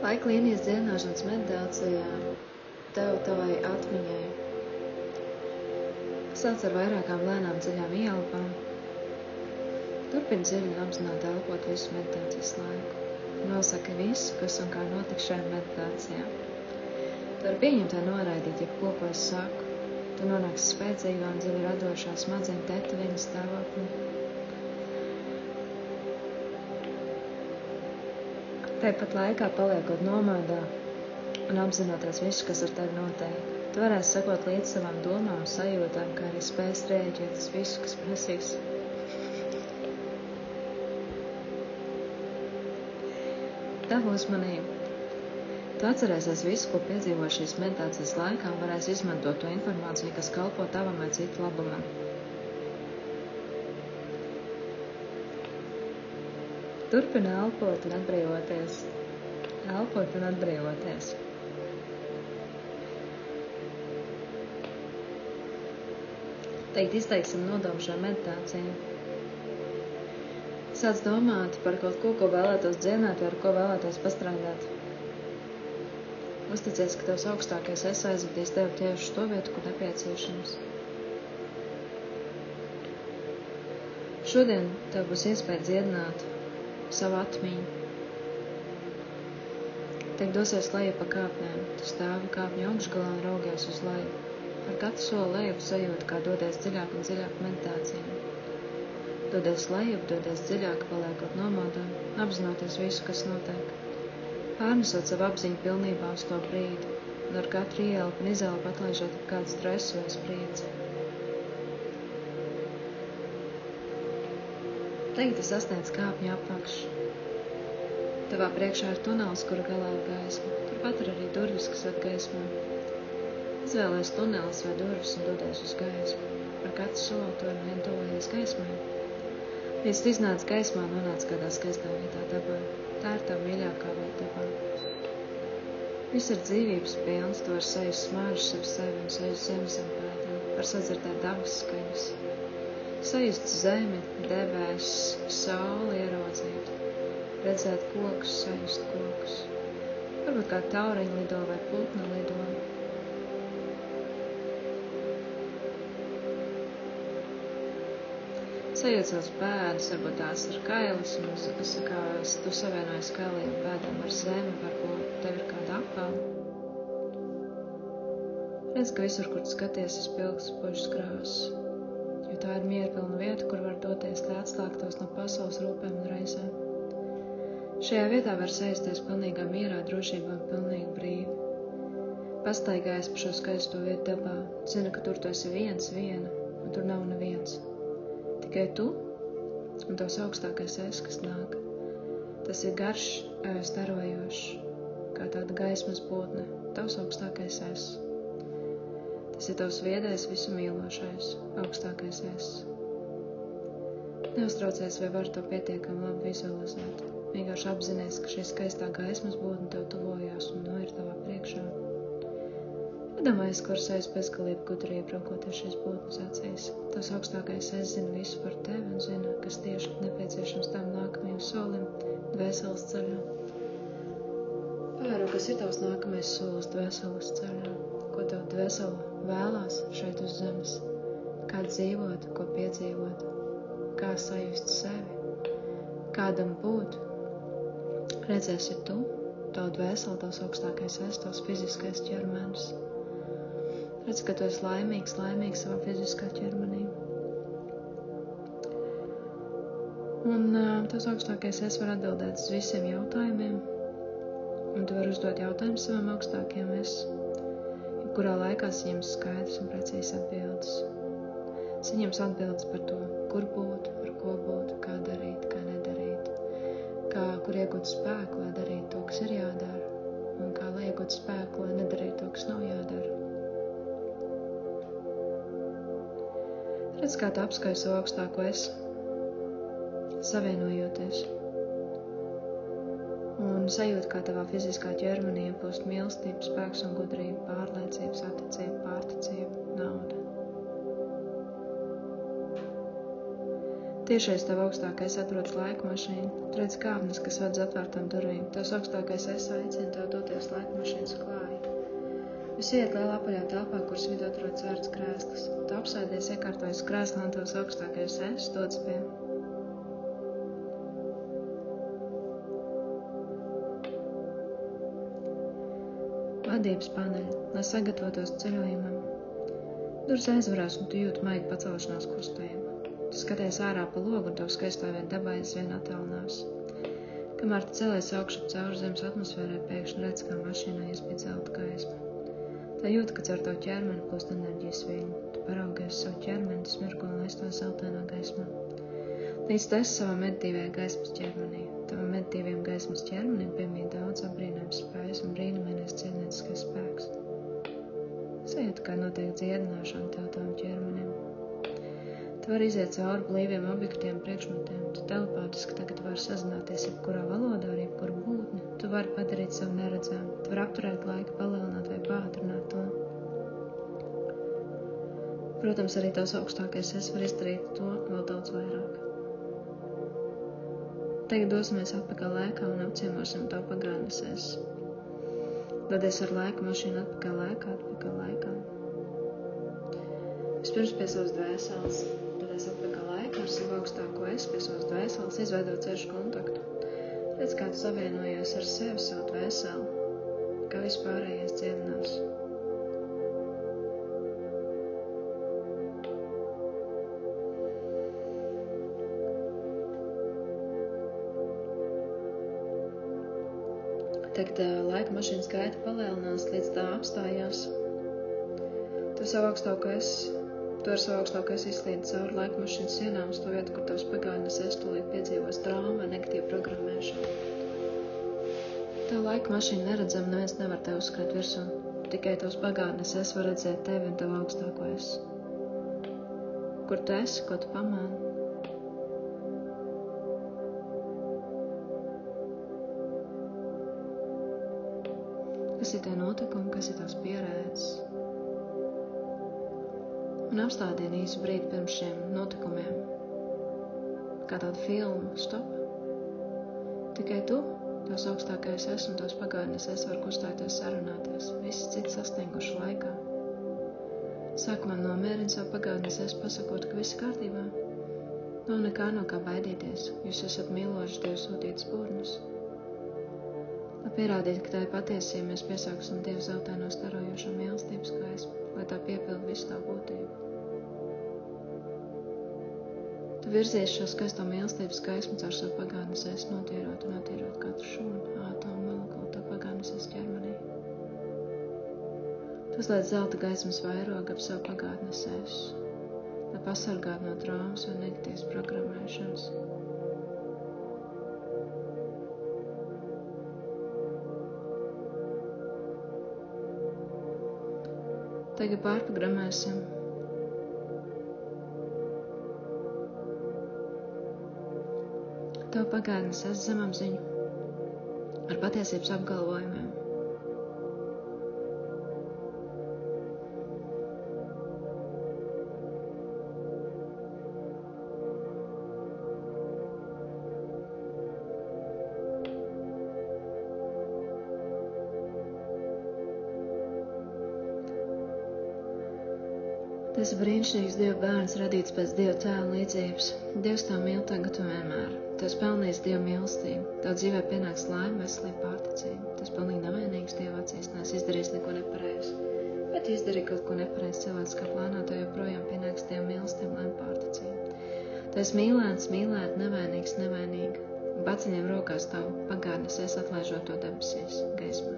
Laika līnijas dziedināšanas meditācijā tev tavai atmiņai sāc ar vairākām lēnām dziļām ieelpām. Turpini dziļi un apzināti elpot visu meditācijas laiku. Nosaki visu, kas un kā notiks šajā meditācijā. Tu vari pieņemt vai noraidīt jebko, ko es saku. Tu nonāksi spēcīgā un dziļi radošā smadzeņu tetaviņa stāvoklī. Tāpat laikā paliekot nomodā un apzinoties visu, kas ar tevi notiek. Tu varēsi sekot līdz savām domām, sajūtām, kā arī spēs rēģēt uz visu, kas prasīs. Tavu uzmanību. Tu atcerēsies visu, ko piedzīvo šīs meditācijas laikā, un varēsi izmantot to informāciju, kas kalpo tavam vai citu labumam. Turpini elpot un atbrīvoties. Elpot un atbrīvoties. Teikt, izteiksim nodomu šajā meditācijā. Sāc domāt par kaut ko, ko vēlētos dziedināt vai ar ko vēlētos pastrādāt. Uzticies, ka tavs augstākais es aizvedīs tevi tieši to vietu, kur nepieciešams. Šodien tev būs iespēja dziedināt savu atmiņu. Teik dosies leju pa kāpnēm, tu stāvi kāpņu augšgalā un raugies uz leju. Ar katru soli lejup sajūti, kā dodies dziļāk un dziļāk meditācijā. Dodies lejup, dodies dziļāk, paliekot nomodā, apzinoties visu, kas notiek. Pārnesot savu apziņu pilnībā uz to brīdi, un ar katru ieelpu un izelpu atlaižot kādu stresu vai spriedzi. Tagad es sasniedzu kāpņu apakšu. Tavā priekšā ir tunelis, kura galā ir gaisma. Turpat ir arī durvis, kas ved gaismā. Izvēlies tunelis vai durvis un dodies uz gaismu. Ar katru soli to ar vien tuvojies gaismai. Līdz tu iznāc gaismā, nonāc kādā skaistā vietā dabā. Tā ir tava mīļākā vieta dabā. Viss ir dzīvības pilns, tu vari sajust smaržas ap sevi un sajust zemes zem pēdām. Var sadzirdēt dabas skaņas. Sajust zemi, debesis, sauli ieraudzīt. Redzēt kokus, sajust kokus. Varbūt kā tauriņa lido vai putna lido. Sajūt savus pēdus, varbūt tās ir kailas, un kā tu savienojies kailiem pēdām ar zemi, varbūt tev ir kāda apāla. Redz, ka visur, kur tu skaties, spilgts spožas krāsas, jo tā ir mierpilna vieta, kur var doties, lai atslēgtos no pasaules rūpēm un reizēm. Šajā vietā var sēsties pilnīgā mierā, drošībā un pilnīgi brīvi. Pastaigājies pa šo skaisto vietu dabā, zini, ka tur tu esi viena, un tur nav neviens. Tikai tu un tavs augstākais es, kas nāk. Tas ir garš, starojošs, kā tāda gaismas būtne, tavs augstākais es. Tas ir tavs viedais, visu mīlošais, augstākais es. Neuztraucies, vai var to pietiekami labi vizualizēt. Vienkārši apzinies, ka šī skaistā gaismas būtne tev tuvojās un ir tavā priekšā. Iedomājies, kur sajūs bezgalību gudrību raugoties šīs būtnes acīs. Tas augstākais es zina visu par tevi un zina, kas tieši nepieciešams tam nākamajam solim dvēseles ceļā. Pavēro, kas ir tavs nākamais solis dvēseles ceļā, ko tev dvēsele vēlās šeit uz zemes, kā dzīvot, ko piedzīvot, kā sajust sevi, kādam būt. Redzēsi tu, tavu dvēseli, tavs augstākais es, tavs fiziskais ķermenis. Redz, ka tu esi laimīgs savā fiziskā ķermenī. Un tas augstākais es var atbildēt uz visiem jautājumiem, un tu vari uzdot jautājumu savam augstākajam es, kurā laikā saņems skaidrs un precīzi atbildes. Saņems atbildes par to, kur būt, par ko būt, kā darīt, kā nedarīt, kur iegūt spēku, lai darītu to, kas ir jādara, un kā lai iegūt spēku, lai nedarītu to, kas nav jādara. Redz, kā tu apskauj savu augstāko es, savienojoties. Un sajūt, kā tavā fiziskā ķermenī iepūst mīlestība, spēks un gudrība, pārliecība, saticība, pārticība, nauda. Tiešais tev augstākais atrodas laika mašīna. Tu redz kāpnes, kas ved uz atvērtām durvīm. Tavs augstākais es aicina tev doties laika mašīnas klāji. Jūs iet lielā apaļā telpā, kuras vidū atrodas vērts krēsls. Tu apsēdies, iekārtojas krēslā un tavs augstākais es dodas pie. Vadības paneļa, lai sagatavotos ceļojumam. Durvis aizvarās un tu jūti maigu pacelšanās kustību. Tu skaties ārā pa logu un tavu skaisto vietu dabā aizvien attālinās. Kamēr tu celies augšu cauri zemes atmosfērai, pēkšņi redz, kā mašīnā iespīd zelta gaisma. Tā jūt, ka caur tavu ķermeni plūst enerģijas viļņi. Tu paraugies savu ķermeni, tu smirgo un laisto zeltainā gaismā. Līdz tu esi savā meditīvajā gaismas ķermenī. Tavam meditīvajam gaismas ķermenim piemīt daudz apbrīnojams spējas un brīnumainais cietnieciskais spēks. Sajūti, kā notiek dziedināšana tev tavam ķermenim. Tu vari iziet cauri blīviem objektiem, priekšmetiem. Tu telepātiski tagad vari sazināties jebkurā valodā ar jebkuru būtni. Tu vari padarīt savu neredzējumu. Tu vari apturēt laiku, palielināt vai pātrināt to. Protams, arī tavs augstākais es var izdarīt to vēl daudz vairāk. Tagad dosimies atpakaļ laikā un apciemosim tavu pagātnes es. Dodies ar laika mašīnu atpakaļ laikā. Vispirms pie savas dvēseles. Dodies atpakaļ laikā ar savu augstāko es pie savas dvēseles, izveidot ciešu kontaktu. Redz, kā tu savienojies ar sevi, savu dvēseli, kā vispārējais dziedinās. Tagad laika mašīnas gaita palielinās, līdz tā apstājās. Tu ar savu augstāko es izslīdi cauri laika mašīnas sienām uz to vietu, kur tavs pagātnes es tūlīt piedzīvos traumu vai negatīvu programmēšanu. Tev laika mašīna neredzama, neviens nevar tev uzskrēt virsū. Tikai tavs pagātnes es var redzēt tevi un tavu augstāko es. Kur tu esi, ko tu pamāni? Kas ir tie notikumi, kas ir tās pierēdzes? Un apstādieni īsu brīdi pirms šiem notikumiem. Kā tādu filmu, stop. Tikai tu, tavs augstākais es un tavs pagātnes es var kustēties, sarunāties. Visi citi sastinguši laikā. Sākumā nomierini savu pagātnes es, pasakot, ka viss kārtībā. Nav nekā no kā baidīties. Jūs esat mīloši Dievu sūtītas būrnus. Lai pierādītu, ka tā ir patiesība, mēs piesāksim Dievu zeltaino starojošo mīlestības gaismu, lai tā piepilda visu tā būtību. Tu virzies šo skaisto mīlestības gaismu caur savu pagātnes es, notīrot un attīrot katru šūnu, ātomu, molekulu tā pagātnes es ķermenī. Tu uzliec zelta gaismas vairogu ap savu pagātnes es, lai pasargātu no traumas vai negatīvas programmēšanas. Tagad pārprogrammēsim. Tev pagātnes es zemapziņu ar patiesības apgalvojumiem. Tas ir brīnišķīgs Dieva bērns, radīts pēc Dieva tēla līdzības. Dievs tev mīl tagad un vienmēr. Tu esi pelnījis Dieva mīlestību. Tev dzīvē pienāks laime, veselība, pārticība. Tu esi pilnīgi nevainīgs Dieva acīs, neesi izdarījis neko nepareizi. Bet izdarīji kaut ko nepareizi cilvēciskā plānā, tev joprojām pienāks Dieva mīlestība, laime, pārticība. Tu esi mīlēts, nevainīgs, nevainīga. Baciņiem rokās tavu pagātnes es atlaižot to debesīs, gaismā.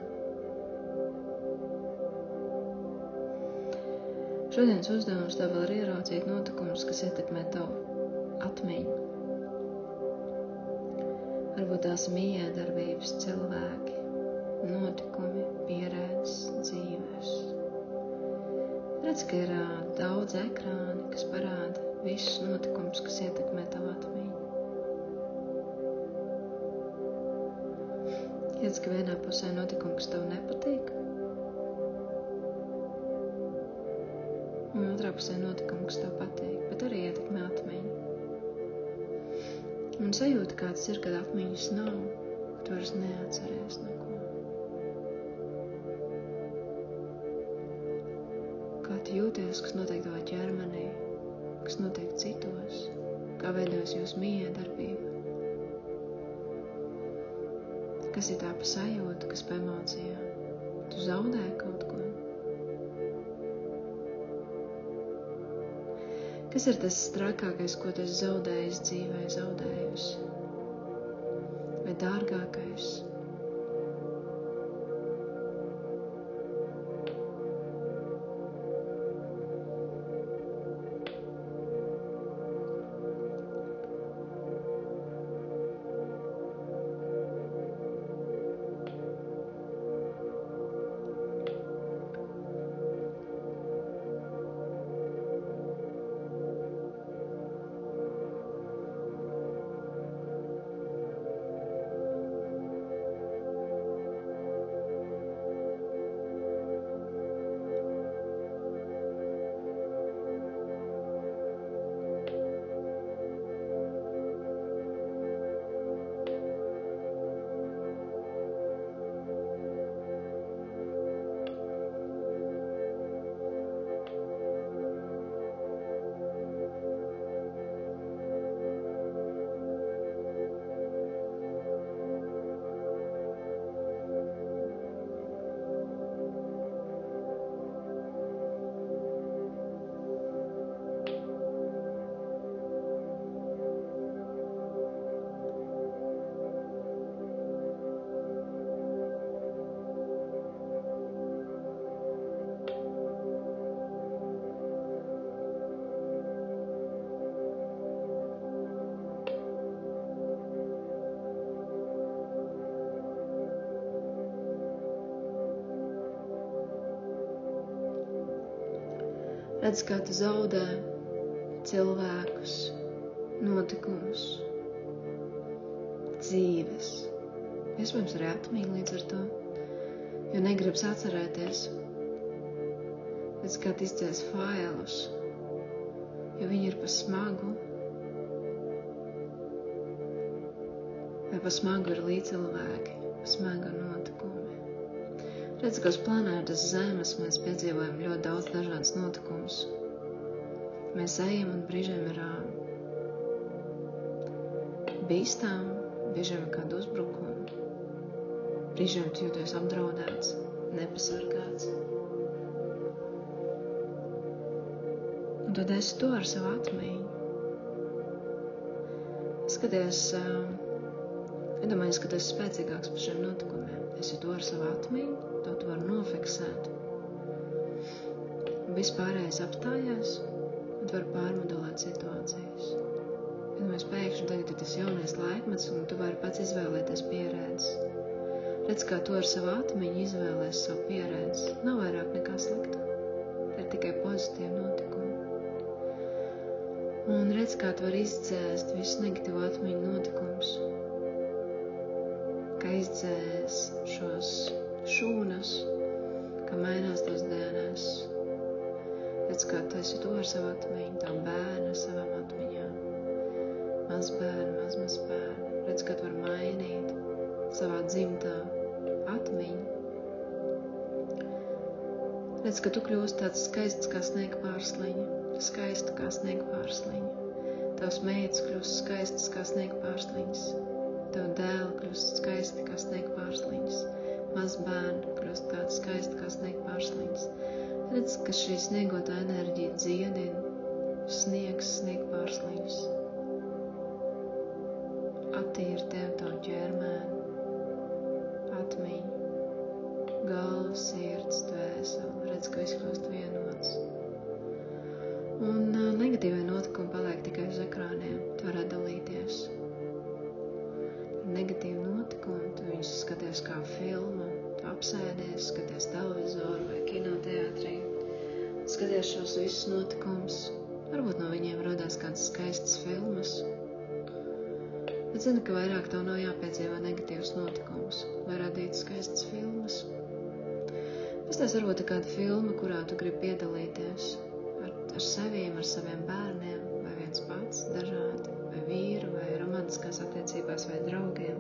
Šodienas uzdevums tev vēl ir ieraudzīt notikumus, kas ietekmē tavu atmiņu. Varbūt tās mīkdarbības, cilvēki, notikumi, pieredzes, dzīves. Redz, ka ir daudz ekrāni, kas parāda visus notikumus, kas ietekmē tavu atmiņu. Redz, ka vienā pusē notikumi, kas tev nepatīk, un otrā pusē notikumi, kas tev patīk, bet arī ietekmē atmiņu. Un sajūta, kā tas ir, kad atmiņas nav, ka tu vairs neatceries neko. Kā tu jūties, kas notiek tavā ķermenī, kas notiek citos, kā veidojas jūsu miedarbība. Kas ir tā pa sajūta, kas pa emocijām? Tu zaudēji kaut ko? Kas ir tas trakākais, ko tu esi zaudējis dzīvē, zaudējusi? Vai dārgākais? Redz, kā tu zaudē cilvēkus, notikumus, dzīves. Iespējams, arī atmiņu līdz ar to, jo negribas atcerēties. Redz, kā tu izdzēs failus, jo viņi ir pa smagu. Vai pa smagu ir līdzcilvēki, pa smagu notikumi. Redz, ka uz planētas Zemes mēs piedzīvojam ļoti daudz dažādas notikumus. Mēs ejam un brīžiem ir bīstām, brīžiem ir kādu uzbrukumu, brīžiem tu jūties apdraudēts, nepasargāts. Un tad esi to ar savu atmiņu. Skaties, iedomājies, ka tu esi spēcīgāks par šiem notikumiem. Esi to ar savu atmiņu, to tu vari nofiksēt. Viss pārējais apstājās, un tu vari pārmodelēt situācijas. Iedomājies, pēkšņi tagad ir tas jaunais laikmets, un tu vari pats izvēlēties pieredzes. Redz, kā tu ar savu atmiņu izvēlēs savu pieredzi. Nav vairāk nekā slikta. Tā ir tikai pozitīva notikuma. Un redz, kā tu vari izdzēst visu negatīvu atmiņu notikumus. Kā izdzēs šos šūnas, kā mainās tos DNS. Redz, kā tu esi to ar savu atmiņu, tā bērna ar savām atmiņām. Mazbērni, mazbērni. Redz, kā tu vari mainīt savā dzimtā atmiņu. Redz, ka tu kļūsi tāds skaists kā sniega pārsliņa, skaista kā sniega pārsliņa. Tavs meitas kļūst skaistas kā sniega pārsliņas. Tev dēli kļūst skaisti kā sniega pārsliņas. Mazbērni kļūst tādi skaisti kā sniega pārsliņas. Redz, ka šī sniegotā enerģija dziedina, sniegs sniega pārsliņas. Attīra tev tavu ķermēni, atmiņu, galvu, sirds, dvēseli. Redz, ka viss kļūst vienots. Un negatīvie notikumi paliek tikai uz ekrāniem. Tu varētu dalīties. Negatīvi notikumi, tu viņus skaties kā filmu, tu apsēdies, skaties televizoru vai kinoteātrī, skaties šos visus notikumus, varbūt no viņiem rodās kādas skaistas filmas, bet zini, ka vairāk tev nav jāpiedzīvo negatīvus notikumus, lai radītu skaistas filmas. Tas varbūt ir kāda filma, kurā tu gribi piedalīties ar sevīm, ar saviem bērniem, vai viens pats, dažādi, vai vīru, vai romantisku romantiskās attiecībās vai draugiem,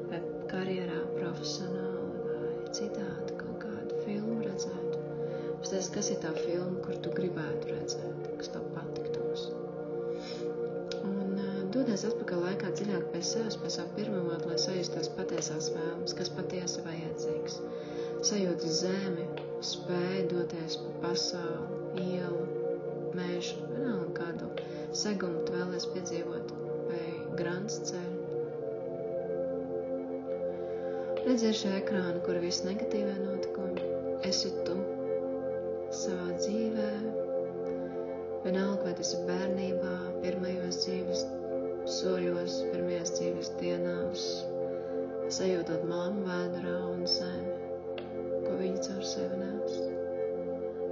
vai karjerā, profesionāli vai citādi kaut kādu filmu redzētu. Pastāsti, kas ir tā filma, kur tu gribētu redzēt, kas tev patiktos. Un dodies atpakaļ laikā dziļāk pie sevis, pie savu pirmavātu, lai sajustos patiesās vēlmes, kas patiesi vajadzīgs. Sajūti zemi, spēju doties pa pasauli, ielu, mežu, vienalga kādu segumu tu vēlies piedzīvot, vai grants ceļu. Redzies šajā ekrāna, kur viss negatīvie notikumi, esi tu savā dzīvē, vienalga, vai tas ir bērnībā, pirmajos dzīves soļos, pirmajās dzīves dienās, sajūtot mammu vēdurā un zemi, ko viņa caur sevi nes.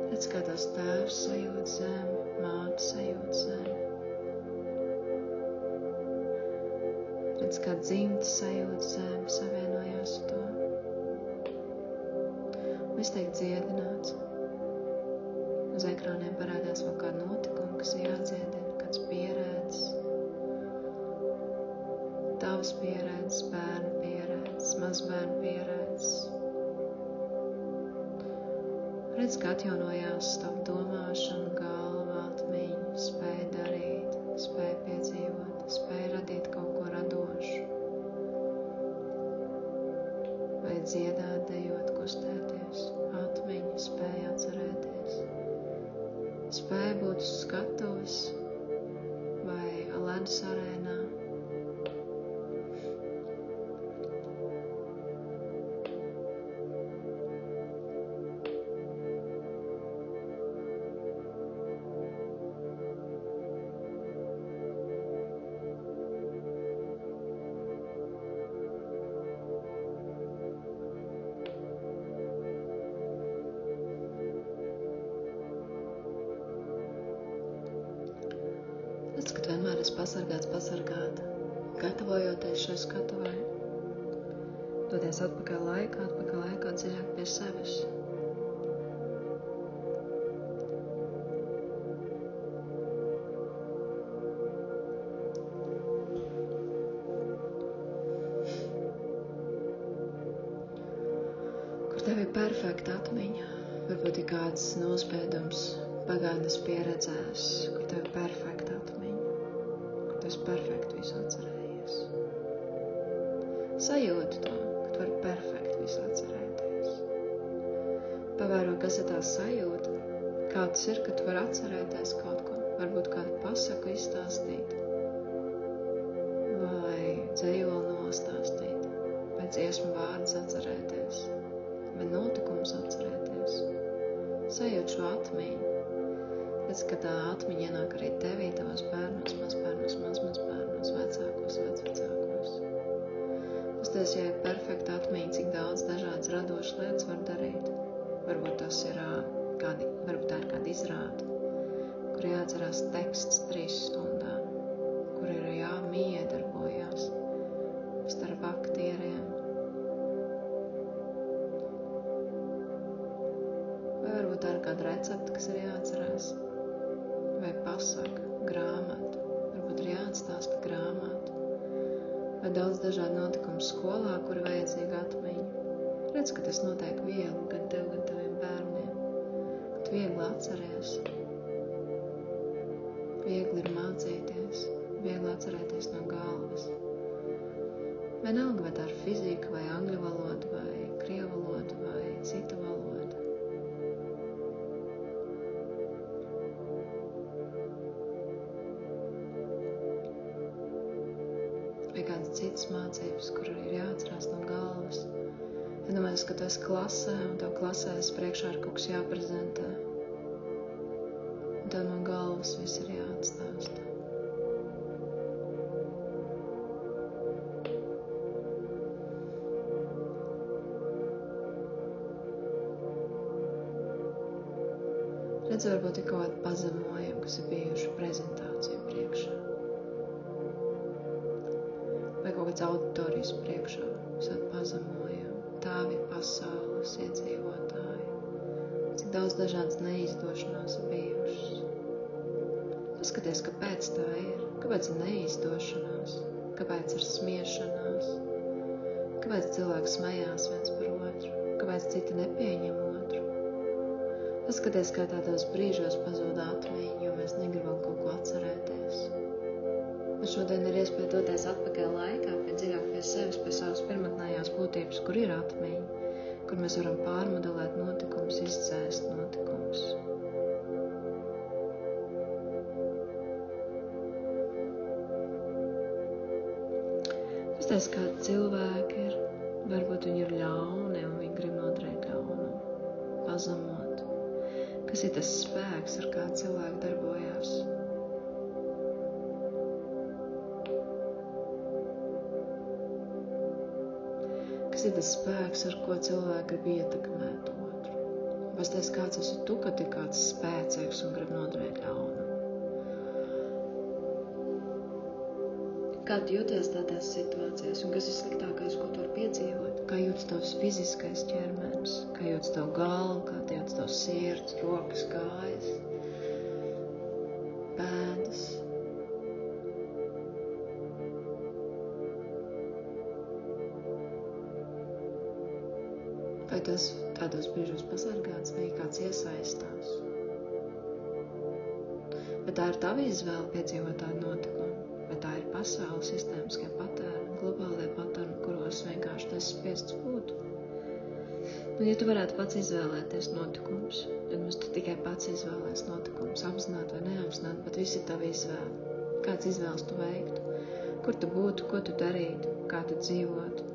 Redz, kā tās tēvs sajūt zemi, māte sajūt zemi. Redz, kā dzimta sajūt zemi, savienojās ar to. Viss tiek dziedināts. Uz ekrāniem parādās vēl kāda notikuma, kas ir jādziedina, kāds pierēdz. Tavas pierēdz, bērnu pierēdz, mazbērnu pierēdz. Redz, kā atjaunojās tavu domāšanu, galva, atmiņa, spēja darīt, spēja piedzīvot, spēja radīt kaut ko radošu. Vai dziedāt, dejot, kustēties, atmiņa, spēja atcerēties. Spēja būt uz skatuves vai ledus arēnā. Redz, ka vienmēr esi pasargāta, gatavojoties šai skatuvai. Dodies atpakaļ laikā, dziļāk pie sevis. Kur tev ir perfekta atmiņa, varbūt ir kāds nospiedums pagātnes pieredzēs, kur tev ir perfekta atmiņa. Tu esi perfekti visu atcerējies. Sajūti to, ka tu vari perfekti visu atcerēties. Pavēro, kas ir tā sajūta, kā tas ir, ka tu vari atcerēties kaut ko, varbūt kādu pasaku izstāstīt, vai dzejoli nostāstīt, vai dziesmu vārdus atcerēties, vai notikumus atcerēties. Sajūt šo atmiņu. Redz, ka tā atmiņa ienāk arī tevī, tavos bērnos, mazbērnos, vecākos. Pasties, ja ir perfekta atmiņa, cik daudz dažādas radošas lietas var darīt. Varbūt tas ir varbūt tā ir kāda izrāde, kur jāatcerās teksts 3 stundām, kur ir jāmiedarbojās starp aktieriem. Vai varbūt tā ir kāda recepte, kas ir jāatcerās. Vai pasaka, grāmata, varbūt ir jāatstāsta grāmatu, vai daudz dažādu notikumu skolā, kur vajadzīga atmiņa. Redz, ka tas notiek viegli, gan tev, gan taviem bērniem, ka tu viegli atceries, viegli ir mācīties, viegli atcerēties no galvas. Vienalga, vai tā ir fizika, vai angļu valoda, vai krievu valoda, vai cita valoda. Vai kādas citas mācības, kur ir jāatcerās no galvas. Iedomājies, ka tu esi klasē, un tev klasē priekšā ir kaut kas jāprezentē. Un tev no galvas viss ir jāatstāsta. Redz, varbūt ir kaut kādi pazemojumi, kas ir bijuši prezentāciju priekšā. Vai kaut kāds auditorijas priekšā, visādi pazemojumi, tāvi pasaules iedzīvotāji, cik daudz dažādas neizdošanās ir bijušas. Paskaties, kāpēc tā ir, kāpēc ir neizdošanās, Kāpēc ir smiešanās? Kāpēc cilvēki smējās viens par otru? Kāpēc citi nepieņem otru? Paskaties, kā tādos brīžos pazūd atmiņa, jo mēs negribam kaut ko atcerēties. Bet šodien ir iespēja doties atpakaļ laikā, dziļāk pie sevis, pie savas pirmotnējās būtības, kur ir atmiņa, kur mēs varam pārmodelēt notikumus, izdzēst notikumus. Pastāst, kādi cilvēki ir, varbūt viņi ir ļauni un viņi grib nodarīt ļaunumu, pazemot. Kas ir tas spēks, ar kā cilvēki darbojās? Kas ir tas spēks, ar ko cilvēki grib ietekmēt otru? Pastāst, kāds esi tu, kad ir kāds spēcīgs un grib nodarīt ļaunumu? Kā tu jūties tādās situācijās, un kas ir sliktākais, ko tu vari piedzīvot? Kā jūtas tavs fiziskais ķermenis? Kā jūtas tavu galvu? Kā jūtas tavs sirds, rokas, kājas, pēdas? Vai tas tādos brīžos pasargāts, vai kāds iesaistās? Bet tā ir tava izvēle piedzīvot tādu notikumu, bet tā ir pasaules sistēmiskie patērni, globālie patērni, kuros vienkārši tas spiests būt. Ja tu varētu pats izvēlēties notikumus, tad mums tu tikai pats izvēlēs notikumus, apzināti vai neapzināti, bet viss ir tava izvēle. Kāds izvēles tu veiktu, kur tu būtu, ko tu darītu, kā tu dzīvotu?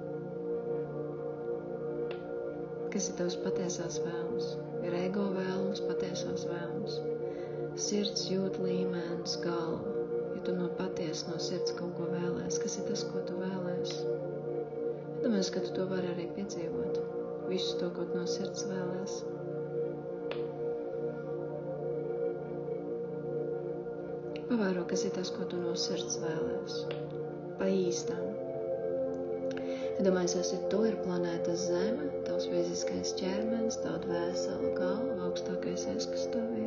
Kas ir tavs patiesās vēlmes? Ir ego vēlmes, patiesās vēlmes. Sirds jūt līmenis, galva. Ja tu no patiesi no sirds kaut ko vēlēs, kas ir tas, ko tu vēlēs? Domāju, ka tu to vari arī piedzīvot. Visu to, ko no sirds vēlēs. Pavēro, kas ir tas, ko tu no sirds vēlēs. Pa īstām. Iedomājies, tu ir planēta Zeme, tavs fiziskais ķermenis, tava dvēsele, galva, augstākais es, kas tev ir.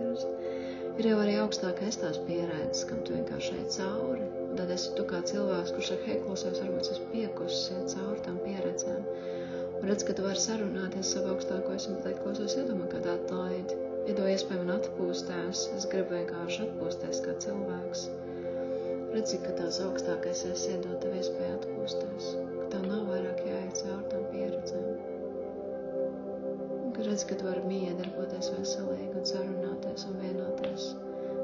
Ir jau arī augstākais tās pieredzes, kam tu vienkārši ej cauri. Un tad esi tu kā cilvēks, kurš saka, hei, klausies, varbūt es piekusis iet cauri tām pieredzēm. Un redz, ka tu vari sarunāties savu augstāko es un pateikt, klausies, iedomā kādā atlaidi. Iedo iespēju man atpūstēs, es gribu vienkārši atpūsties kā cilvēks. Redzi, ka tās augstākais es iedod tev iespēju atpūsties. Tev nav vairāk jāiet caur tām pieredzēm. Redz, ka tu vari miedarboties veselīgi un sarunāties un vienoties.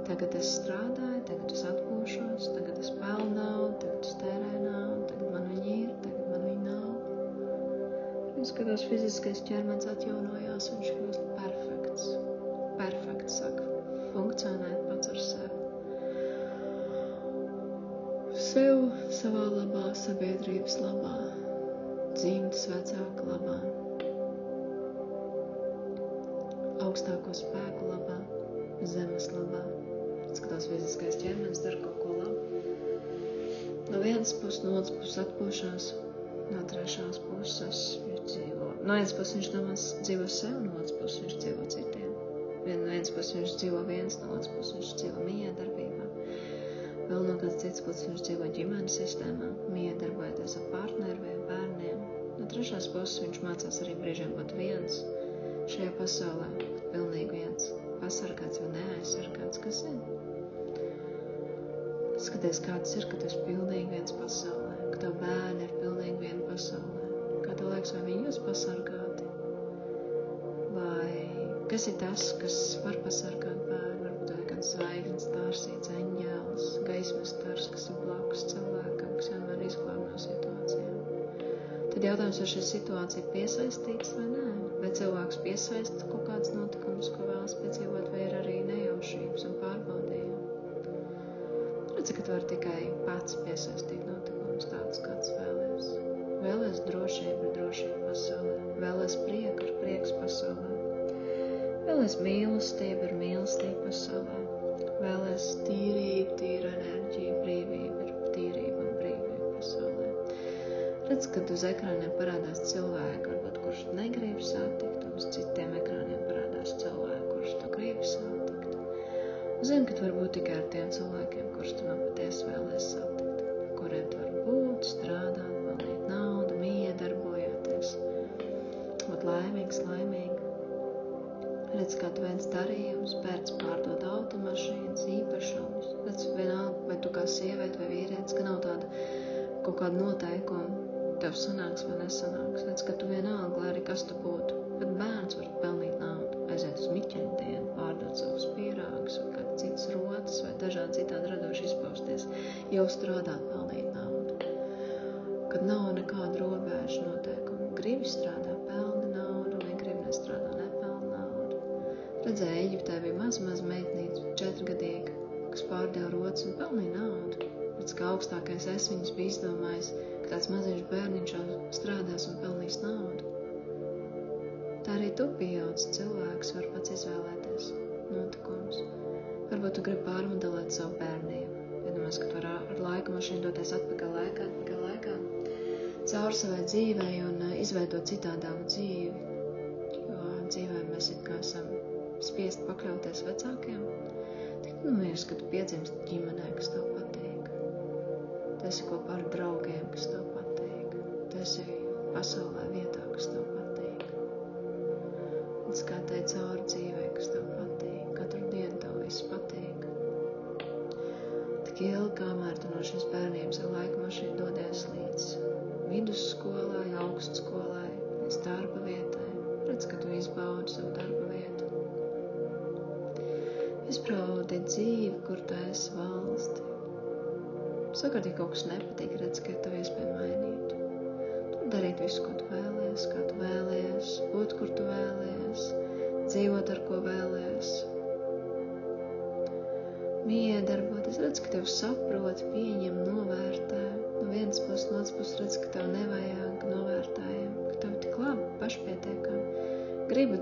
Tagad es strādāju, tagad es atpūšos, tagad es pelnu naudu, tagad es tērēju naudu, tagad man viņi ir, tagad man viņi nav. Un skatās fiziskais ķermenis atjaunojās, viņš kļūst perfekts. Perfekts, saka, funkcionēt pats ar sevi. Sev savā labā, sabiedrības labā, dzimtas vecāka labā, augstāko spēku labā, zemes labā. Skatās fiziskais ķermenis dara kaut ko labu. No vienas puses, no otras puses atpūšās, no trešās puses viņš dzīvo. No vienas puses viņš domās dzīvo sev, no otras puses viņš dzīvo citiem. No vienas puses viņš dzīvo viens, no otras puses viņš dzīvo miedarbībā. Vēl no kāds cits puses viņš dzīvo ģimenes sistēmā, miedarbojoties ar partneri vai bērniem. No trešās puses viņš mācās arī brīžiem būt viens šajā pasaulē, pilnīgi viens, pasargāts vai neaizsargāts, kas ir. Skaties, kā tas ir, ka tu esi pilnīgi viens pasaulē, ka tev bērni ir pilnīgi viena pasaulē. Kā tev liekas, vai viņi jūs pasargāti? Vai kas ir tas, kas var pasargāt bērnu? Varbūt vai kāds zvaigznes, tārsīts, eņģēlis, gaismas stars, kas ir blakus cilvēkam, kas vienmēr izglāb no situācijām. Tad jautājums, vai šī situācija ir piesaistīts vai nē? Vai cilvēks piesaista kaut kāds notikums, ko vēlas piedzīvot, vai ir arī nejaušības un pārbaudījumi? Redzi, ka tu vari tikai pats piesaistīt notikumus tādus, kāds vēlies. Vēlies drošību, ir drošība pasaulē. Vēlies prieku, ir prieks pasaulē. Vēlies mīlestību, ir mīlestība pasaulē. Vēlies tīrību, tīra enerģija, brīvība, ir tīrība un brīvība pasaulē. Redz, kad uz ekrāniem parādās cilvēki, varbūt, kurš negrib satikt, un uz citiem ekrāniem parādās cilvēki, kurš tu gribi satikt. Un zini, ka tu vari būt tikai ar tiem cilvēkiem, kurus tu no patiesi vēlies satikt, kuriem tu vari būt, būt laimīgs, laimīga. Redz kādu viens darījums, pēc pārdot automašīnas, īpašumus. Redz vienalga, vai tu kā sieviete vai vīrietis, ka nav tāda kaut kāda noteikuma, tev sanāks vai nesanāks. Redz, ka tu vienalga, lai arī kas tu būtu. Bet bērns var pelnīt naudu, aiziet uz miķeņu dienu, pārdot savus pierāgus vai kāds cits rotas vai dažādi citādi radoši izpausties. Jau strādāt, pelnīt naudu. Kad nav nekāda robeža noteikuma. Gribi strādā, pelni naudu, negribi nestrādā, nepelni naudu. Redzēju, Eģiptē bija maz meitnīca, 4-gadīga, kas pārdeva rotas un pelnīja naudu. Redz, ka augstākais viņas bija izdomājis, ka tāds maziņš bērniņš jau strādās un pelnīs naudu. Tā arī tu pieaudz cilvēks var pats izvēlēties notikumus. Varbūt tu gribi pārmodelēt savu bērnību. Iedomājies, ka tu ar laika mašīnu doties atpakaļ laikā, cauri savai dzīvei un izveidot citādāku dzīvi. Jo dzīvē mēs it kā esam spiest pakļauties vecākiem. Tik mīrs, ka tu piedzimst ģimenē, kas tev patīk. Tu esi kopā ar draugiem, kas tev patīk. Tu esi pasaulē vietā, kas tev patīk. Un skatai cauri dzīvei, kas tev patīk. Katru dienu tev viss patīk. Tik ilgi, kamēr tu no šīs bērnības ar laika mašīnu dodies līdz vidusskolai, augstskolai, līdz darba vietai. Redz, ka tu izbaudi savu darba vietu. Izbaudi dzīvi, kur tu esi valsti. Sakot, ja kaut kas nepatīk, redz, ka ir tev iespēja mainīt. Tu darīt visu, ko tu vēlies, kā tu vēlies, būt, kur tu vēlies, dzīvot, ar ko vēlies. Miedarboties, redz, ka tev saprot, pieņem, novērtē. No vienas puses, no otras puses redz, ka tev nevajag novērtējumu, ka tev tik labi, pašpietiekami. Gribu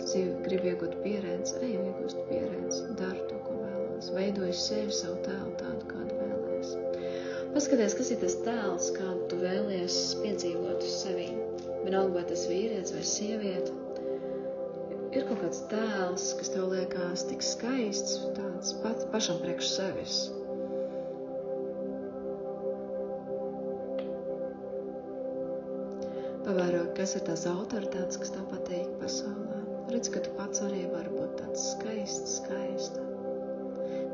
iegūt pieredzi, ejam iegūst pieredzi, daru to, ko vēlos, veidoju sevi, savu tēlu tādu, kādu vēlies. Paskaties, kas ir tas tēls, kādu tu vēlies piedzīvot uz sevī. Vienalga, vai tas vīrietis vai sieviete. Ir kaut kāds tēls, kas tev liekas tik skaists, tāds pašam priekš sevis. Pavēro, kas ir tās autoritātes, kas tev patīk pasaulē. Redz, ka tu pats arī vari būt tāds skaista.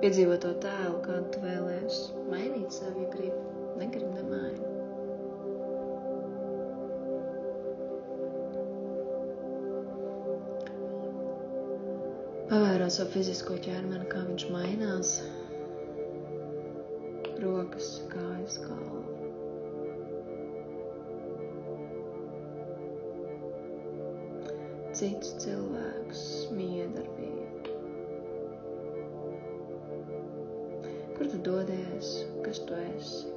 Piedzīvot to tēlu, kādu tu vēlies. Mainīt sevi, ja gribi. Negribi, nemaini. Pavēro savu fizisko ķermeni, kā viņš mainās. Rokas, kājas, galva. Citus cilvēkus, miedarbību. Kur tu dodies? Kas tu esi?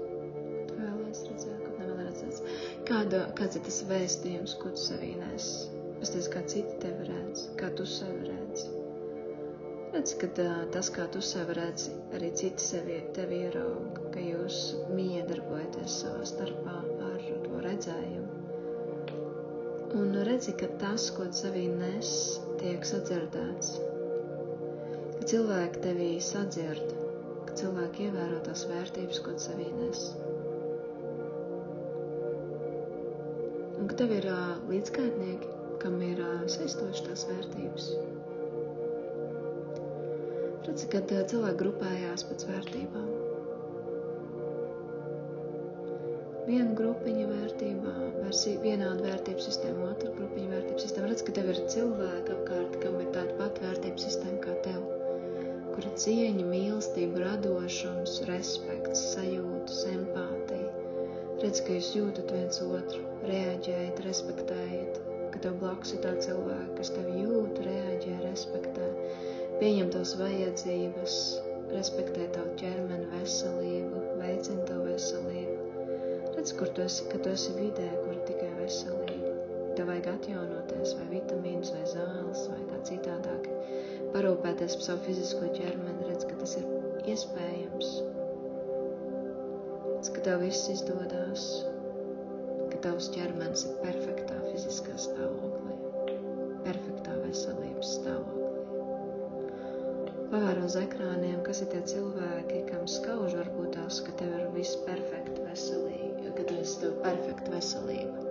Tu vēlies redzēt, ko nevēlies redzēt? Kāds ir tas vēstījums, ko tu sevī nes? Pasties, kā citi tevi redz, kā tu sevi redzi. Redz, ka tas, kā tu sevi redzi, arī citi tevi ierauga, ka jūs miedarbojaties savā starpā ar to redzējumu. Un redzi, ka tas, ko sevī nes, tiek sadzirdēts. Ka cilvēki tevī sadzird, ka cilvēki ievēro tās vērtības, ko sevī nes. Un ka tev ir līdzgaitnieki, kam ir saistoši tās vērtības. Redzi, kad cilvēki grupējās pēc vērtībām. Viena grupiņa vērtībā, vienāda vērtību sistēma, otra grupiņa vērtību sistēma. Redz, ka tev ir cilvēki apkārt, kam ir tāda pat vērtību sistēma kā tev, kur ir cieņa, mīlestība, radošums, respekts, sajūtas, empātija. Redz, ka jūs jūtat viens otru, reaģējat, respektējat, ka tev blakus ir tādi cilvēki, kas tev jūt, reaģē, respektē, pieņem tavas vajadzības, respektē tavu ķermeni veselību, veicina tavu veselību. Redz, ka tu esi vidē, kur ir tikai veselība. Tev vajag atjaunoties, vai vitamīnus, vai zāles, vai kā citādāk. Parūpēties par savu fizisko ķermeni, redz, ka tas ir iespējams. Redz, ka tev viss izdodās, ka tavs ķermenis ir perfektā fiziskā stāvoklī, perfektā veselības stāvoklī. Pavēro uz ekrāniem, kas ir tie cilvēki, kam skauž varbūt tās, ka tev ir viss perfekta veselība, ka tev ir perfekta veselība.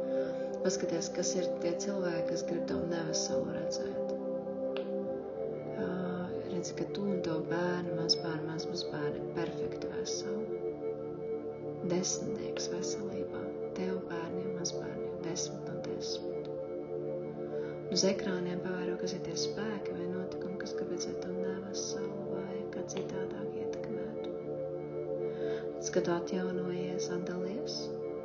Paskaties, kas ir tie cilvēki, kas grib tavu neveselu redzēt. Redzi, ka tu un tavu bērnu, mazbērni ir perfekti veseli. 10 veselībā. Tev bērniem, mazbērniem 10 no 10. Uz ekrāniem pavēro, kas ir tie spēki vai notikumi, kas grib redzēt tavu neveselu vai kā citādāk ietekmētu. Kad tu atjaunojies, atdalies,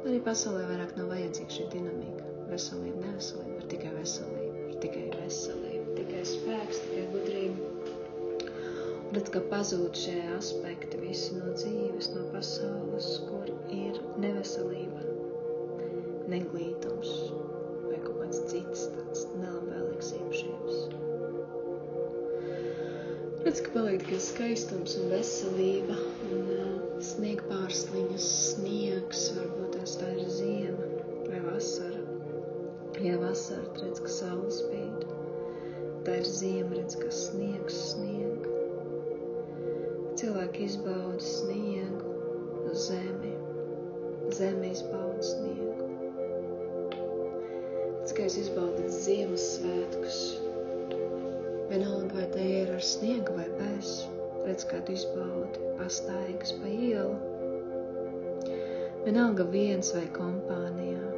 arī pasaulē vairāk nav vajadzīga šī dinamika. Veselība, neveselība, ir tikai veselība, ir tikai veselība, tikai spēks, tikai gudrība. Un tad, kad pazūd šie aspekti visi no dzīves, no pasaules, kur ir neveselība, neglītums vai kaut kāds cits tāds nelabvēlīgs īpašības. Redz, ka paliek tikai skaistums un veselība un sniega pārsliņas, sniegs, varbūt tā ir ziema vai vasara. Ja vasara, redz, ka saule spīd, tā ir ziema, redz, ka sniegs snieg. Cilvēki izbauda sniegu, zeme izbauda sniegu. Redz, ka jūs izbaudat Ziemassvētkus. Vienalga, vai te ir ar sniegu vai bez, redz, kā tu izbaudi pastaigas pa ielu. Vienalga viens vai kompānijā.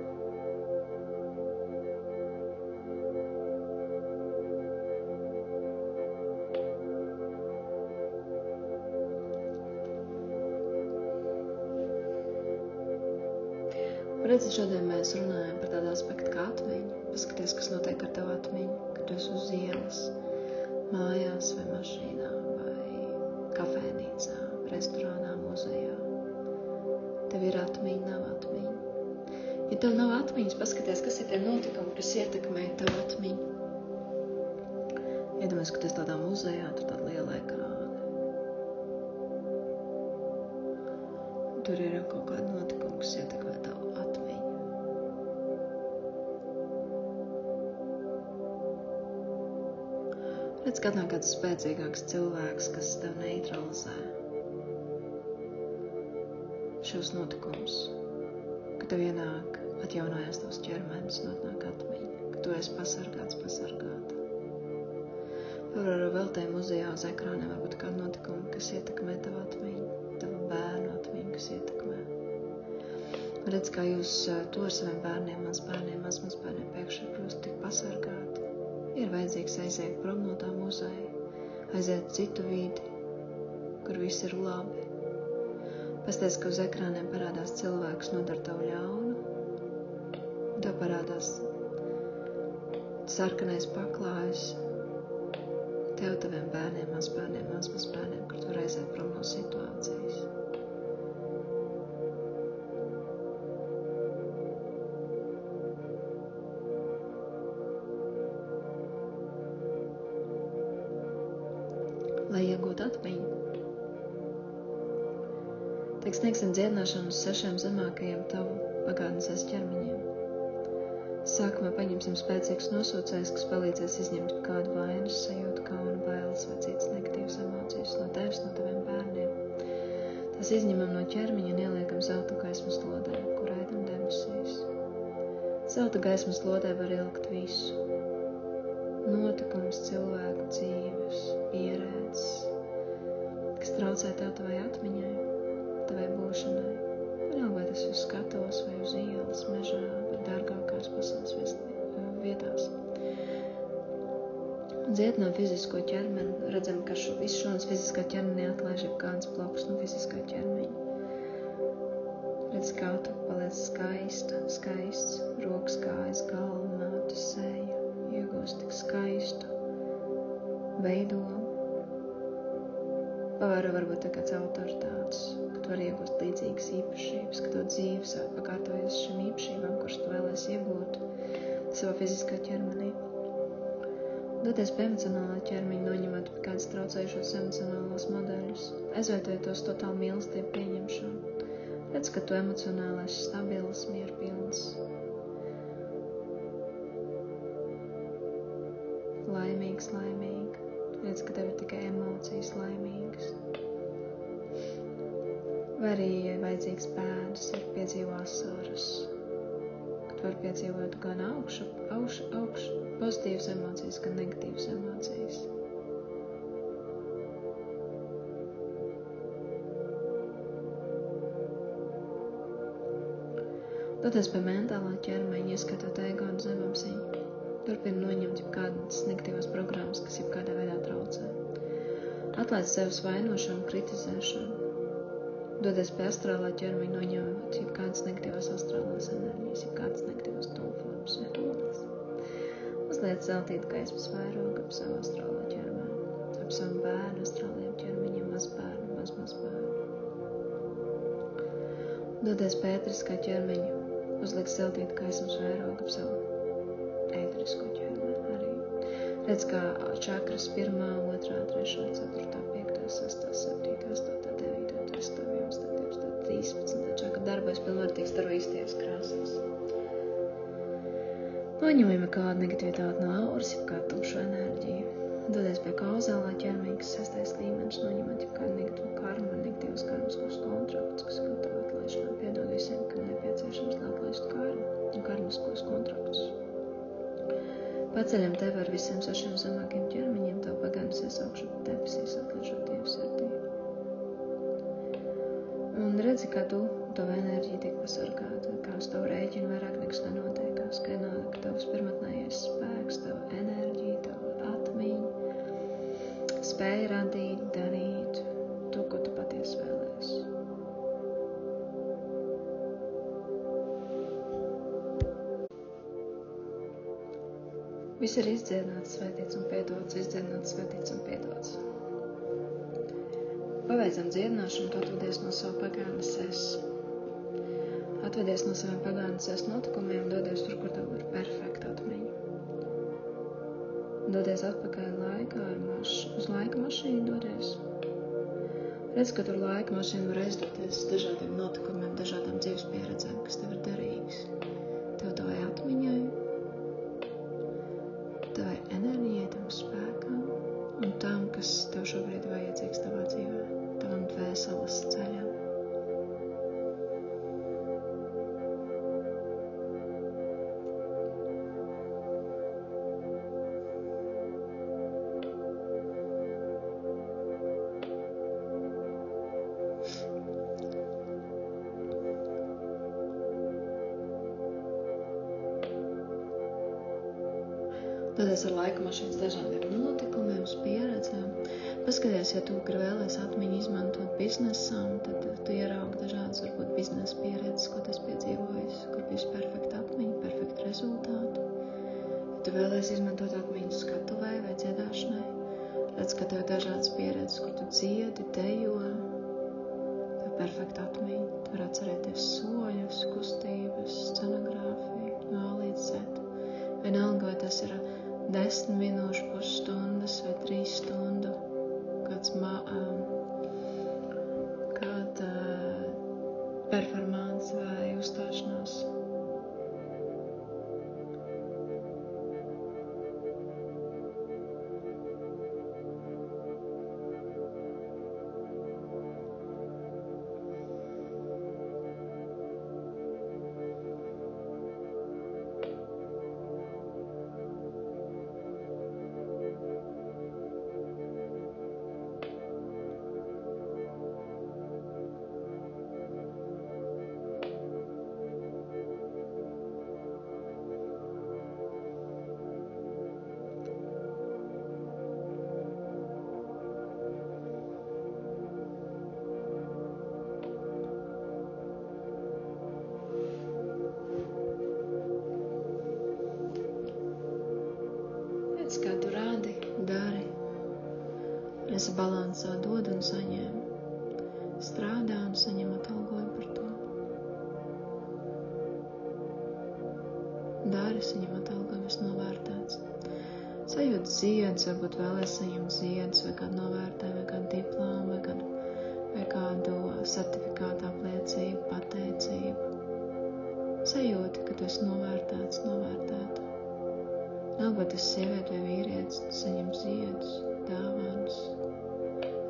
Redzi, šodien mēs runājam par tādu aspektu kā atmiņa. Paskaties, kas notiek ar tavu atmiņu, kad tu esi uz ielas, mājās vai mašīnā vai kafēnīcā, restorānā, muzejā. Tev ir atmiņa, nav atmiņa. Ja tev nav atmiņas, paskaties, kas ir tie notikumi, kas ietekmē tavu atmiņu. Iedomājies, ka tu esi tādā muzejā, tur tāda liela ekrāna. Tur ir jau kaut kāda notikuma, kas ietekmē tavu atmiņu. Redz, kad nāk kāds spēcīgāks cilvēks, kas tev neutralizē šos notikumus, ka tev ienāk, atjaunojās tavs ķermenis, notnāk atmiņa, ka tu esi pasargāts, pasargāta. Vēl tajā muzejā uz ekrāniem varbūt kādu notikumu, kas ietekmē tavu atmiņu, tavu bērnu atmiņu, kas ietekmē. Redz, kā jūs to ar saviem bērniem, mazbērniem pēkšņi kļūst tik pasargāti. Ir vajadzīgs aiziet prom no tā muzeja, aiziet citu vidi, kur viss ir labi. Pasties, ka uz ekrāniem parādās cilvēks nodara tavu ļaunu, tev parādās sarkanais paklājs, tev, taviem bērniem, mazbērniem, kur tu var aiziet prom no situācijas. Lai iegūtu atmiņu. Tiek sniegsim dziedināšanu uz 6 zemākajiem tavu pagātnes ķermeņiem. Sākumā paņemsim spēcīgus nosūcējus, kas palīdzēs izņemt kādu vainas sajūtu, kaunu, bailes vai citas negatīvas emocijas no tevis, no taviem bērniem. Tas izņemam no ķermeņa un ieliekam zelta gaismas lodē, kur ēdam debesīs. Zelta gaismas lodē var ielikt visu. Notikums, cilvēku dzīves, pieredzes, kas traucē tev tavai atmiņai, tavai būšanai. Vienalga, vai tas uz skatuves vai uz ielas, mežā vai dārgākās pasaules vietās. Dziedinām fizisko ķermeni, redzam, ka visu šodienas fiziskā ķermenī atlaiž jau kāds bloks no fiziskā ķermeņa. Redz, kā tu paliec skaists, rokas, kājas, galva, māte, seja. Iegūst tik skaistu veidojumu. Pavēro varbūt kāds autoritātes, ka tu vari iegūst līdzīgas īpašības, ka to dzīve sāk pakārtojas šīm īpašībām, kuras tu vēlies iegūt savā fiziskā ķermenī. Doties pie emocionālā ķermeņa, noņemot kādus traucējušos emocionālos modeļus, aizvietojot tos totāli mīlestību pieņemšanu. Redz, ka tu emocionāli esi stabils, mierpilns. Laimīgs. Redz, ka tev ir tikai emocijas laimīgas. Vai arī vajadzīgs bēdas, ir piedzīvo asaras, kad var piedzīvot gan augšu pozitīvas emocijas, gan negatīvas emocijas. Doties pie mentālā ķermeņa, ieskatot ego un zemapziņu. Turpina noņemt jebkādas negatīvās programmas, kas jebkādā veidā traucē. Atlaid sevis vainošanu un kritizēšanu. Dodies pie astrālā ķermeņa, noņemot jebkādas negatīvās astrālās enerģijas, jebkādas negatīvas tumflapus vai ogles. Uzliec zeltīt gaismas vairogu ap savu astrālā ķermeni, ap savu bērnu astrālajiem ķermeņiem, mazbērnu, mazbērnu. Dodies pie ēteriskā ķermeņa, uzliek zeltīt gaismas vairogu ap savu ēterisko ķermeni arī. Redz, kā čakras 1, 2, 3, 4, 5, 6, 7, 8, 9, 10, 11, 12, 13. Čakra darbojas pilnvērtīgi staro īstajās krāsās. Noņemam kādu negativitāti no auras, jebkādu tumšu enerģiju. Dodies pie kauzālā ķermeņa, kas 6. līmenis, noņemot jebkādu negatīvu karmu, negatīvus karmiskos kontraktus, kas gatavo atlaišanā. Piedod visiem, kam nepieciešams, lai atlaistu karmu un karmiskos kontraktus. Paceļam tevi ar visiem 6 zemākiem ķermeņiem, tev pagājumas iesaukšu debesīs, atlaižot Dievu sirdī. Un redzi, kā tu tava enerģija tiek pasargāta, kā uz tavu rēķinu vairāk nekas nenotiekās, ka nāk tavs pirmatnējais spēks, tava enerģija, tava atmiņa, spēja radīt, darīt to, ko tu patiesi vēlēsi. Viss ir izdziedināts, svētīts un piedots, izdziedināts, svētīts un piedots. Pabeidzam dziedināšanu, tu atvedies no savu pagātnes es. Atvedies no saviem pagātnes es notikumiem, dodies tur, kur tev ir perfekta atmiņa. Dodies atpakaļ laikā, uz laika mašīnu dodies. Redz, ka tur laika mašīna var aizdoties dažādiem notikumiem, dažādām dzīves pieredzēm, kas tev ir derīgas. Tev tavai atmiņai, tavai enerģijai, tavam spēkam un tam, kas tev šobrīd vajadzīgs tavā dzīvē, tavam dvēseles ceļam. Dodies ar laika mašīnas dažādiem notikumiem, uz pieredzēm. Paskaties, ja tu vēlies atmiņu izmantot biznesam, tad tu ieraugi dažādas, varbūt, biznesa pieredzes, ko tu esi piedzīvojis, kur bijis perfekta atmiņa, perfekta rezultātu. Ja tu vēlies izmantot atmiņu skatuvē vai dziedāšanai, redz, ka tev ir dažādas pieredzes, kur tu dziedi, dejo, tev ir perfekta atmiņa. Tu vari atcerēties soļus, kustības, scenogrāfiju, no A līdz Z. Vienalga, vai tas ir 10 minūšu, pusstundas vai 3 stundu, kāda performance vai uzstāšanās. Kā tu rādi, dari, esi balansā, dod un saņem, strādā un saņem atalgojumu par to. Dari, saņem atalgojumu, esi novērtēts. Sajūt ziedus, varbūt vēlēs saņemt ziedus vai kādu novērtējumu, vai kādu diplomu, vai kādu certifikātu apliecību, pateicību. Sajūti, ka tu esi novērtēts, novērtēta. Nav, vai tas sieviete vai vīrietis, tu saņem ziedus, dāvanas.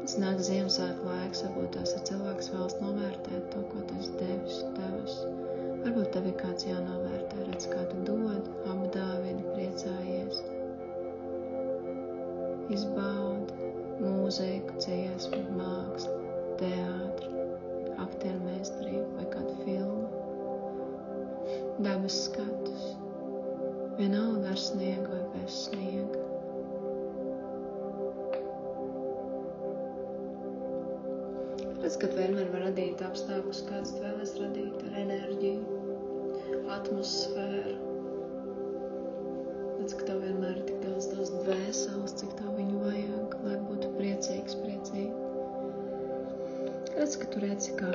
Tas nāk Ziemassvētku laiks, varbūt tās ir cilvēks vēlas novērtēt to, ko tu esi devis, Varbūt tev ir kāds jānovērtē, redz, kā tu dod, apdāvini, priecājies. Izbaudi mūziku, dziesmu, mākslu, teātru, aktieru meistarību vai kādu filmu. Dabas skatus, vienalga ar sniegu vai bez sniega. Redz, ka tu vienmēr var radīt apstākļus, kāds tu vēlies radīt ar enerģiju, atmosfēru. Redz, ka tev vienmēr ir tik daudz dvēseles, cik tev viņu vajag, lai būtu priecīgs, priecīgi. Redz, ka tu redzi, kā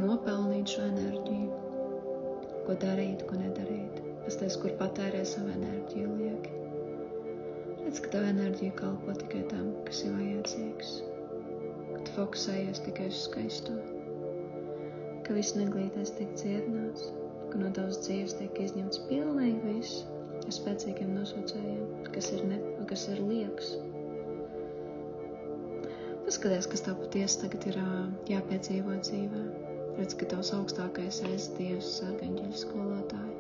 nopelnīt šo enerģiju, ko darīt, ko nedarīt. Pasties, kur patērē savu enerģiju lieki. Redz, ka tev enerģija kalpo tikai tam, kas ir vajadzīgs. Tu fokusējies tikai uz skaisto, ka viss neglītēs tiek dziedināts, ka no tavas dzīves tiek izņemts pilnīgi viss ar spēcīgiem nosaucējiem, kas ir liekas. Paskaties, kas tev patiesi tagad ir jāpiedzīvo dzīvē. Redz, ka tavs augstākais es Dievs, sargaņģeļu skolotāji,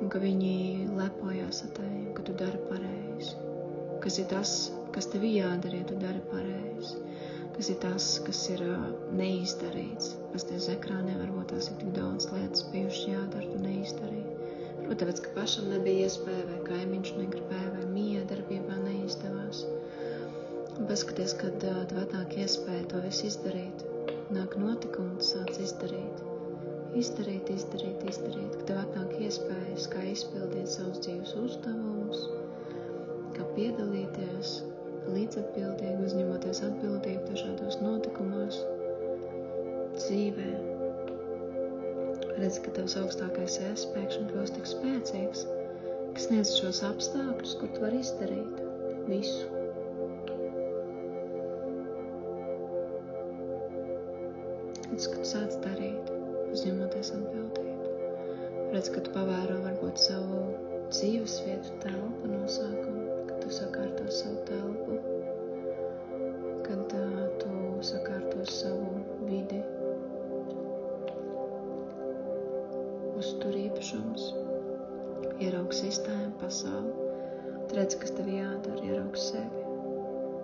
un ka viņi lepojās ar tevi, ka tu dari pareizi. Kas ir tas, kas tev jādara, ja tu dari pareizi. Kas ir tas, kas ir neizdarīts. Pasties ekrānē varbūt tās ir tik daudz lietas bijušas jādara, tu neizdarīji. Varbūt tāpēc, ka pašam nebija iespēja, vai kaimiņš negribēja, vai miedarbībā neizdevās. Un paskaties, kad tev atnāk iespēja to visu izdarīt, nāk notikumi, tu sāc izdarīt. Izdarīt, ka tev atnāk iespējas, kā izpildīt savus dzīves uzdevumus, kā piedalīties līdzatbildīgi, uzņemoties atbildību dažādos notikumos, dzīvē. Redz, ka tavs augstākais es pēkšņi kļūst tik spēcīgs, ka sniedz šos apstākļus, kur tu vari izdarīt visu. Redz, ka tu sāc darīt, uzņemoties atbildību. Redz, ka tu pavēro varbūt savu dzīvesvietu telpu nosākumu, kad tu sakārto savu telpu, kad tu sakārto savu vidi, uztur īpašums, ieraugi sistēmu, pasauli, redz, kas tev jādara, ieraugi sevi.